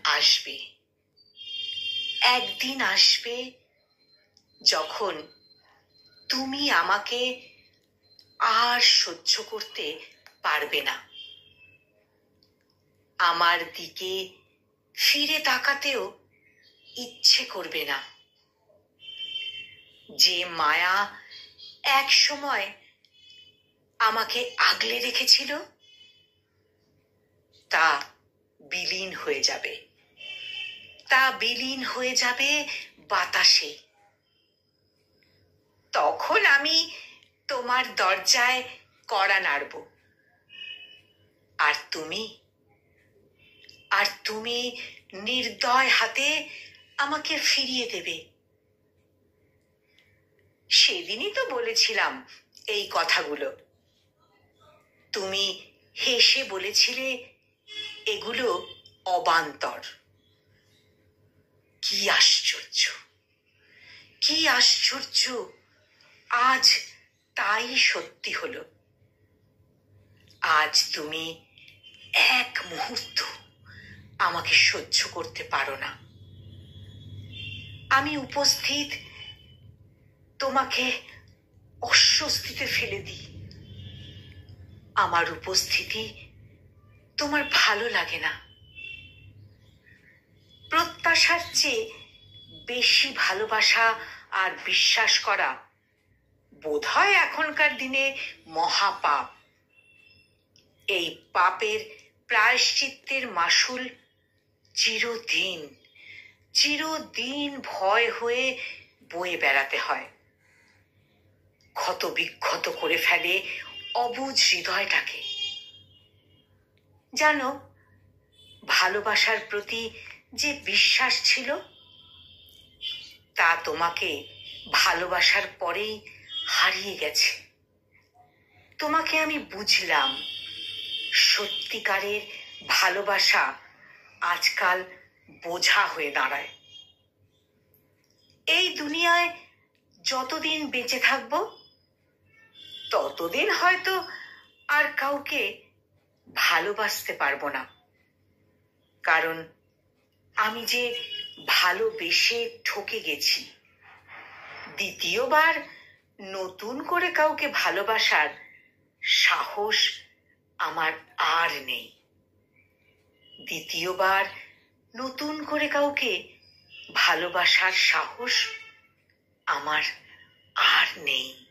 আসবে, একদিন আসবে যখন তুমি আমাকে আর সহ্য করতে পারবে না। আমার দিকে ফিরে তাকাতেও ইচ্ছে করবে না। যে মায়া এক সময় আমাকে আগলে রেখেছিল তা বিলীন হয়ে যাবে, তা বিলীন হয়ে যাবে বাতাসে। তখন আমি তোমার দরজায় কড়া নাড়ব, আর তুমি নির্দয় হাতে আমাকে ফিরিয়ে দেবে। সেদিনই তো বলেছিলাম এই কথাগুলো। তুমি হেসে বলেছিলে এগুলো অবান্তর। কি আশ্চর্য, কি আশ্চর্য, আজ তাই সত্যি হলো। আজ তুমি এক মুহূর্ত আমাকে সহ্য করতে পারো না। আমি উপস্থিত তোমাকে অস্বস্তিতে ফেলে দিই। আমার উপস্থিতি তোমার ভালো লাগে না। প্রত্যাশার চেয়ে বেশি ভালোবাসা আর বিশ্বাস করা বোধহয় এখনকার দিনে মহাপাপ। এই পাপের প্রায়শ্চিত্তের মাসুল চিরদিন চিরদিন ভয় হয়ে বয়ে বেড়াতে হয়। ক্ষত বিক্ষত করে ফেলে অবুঝ হৃদয়টাকে। জানো, ভালোবাসার প্রতি যে বিশ্বাস ছিল তা তোমাকে ভালোবাসার পরেই হারিয়ে গেছে। তোমাকে আমি বুঝলাম, সত্যিকারের ভালোবাসা আজকাল বোঝা হয়ে দাঁড়ায়। এই দুনিয়ায় যতদিন বেঁচে থাকব ততদিন হয়তো আর কাউকে ভালোবাসতে পারবো না। কারণ আমি যে ভালোবেসে ঠকে গেছি। দ্বিতীয়বার নতুন করে কাউকে ভালোবাসার সাহস আমার আর নেই। দ্বিতীয়বার নতুন করে কাউকে ভালোবাসার সাহস আমার আর নেই।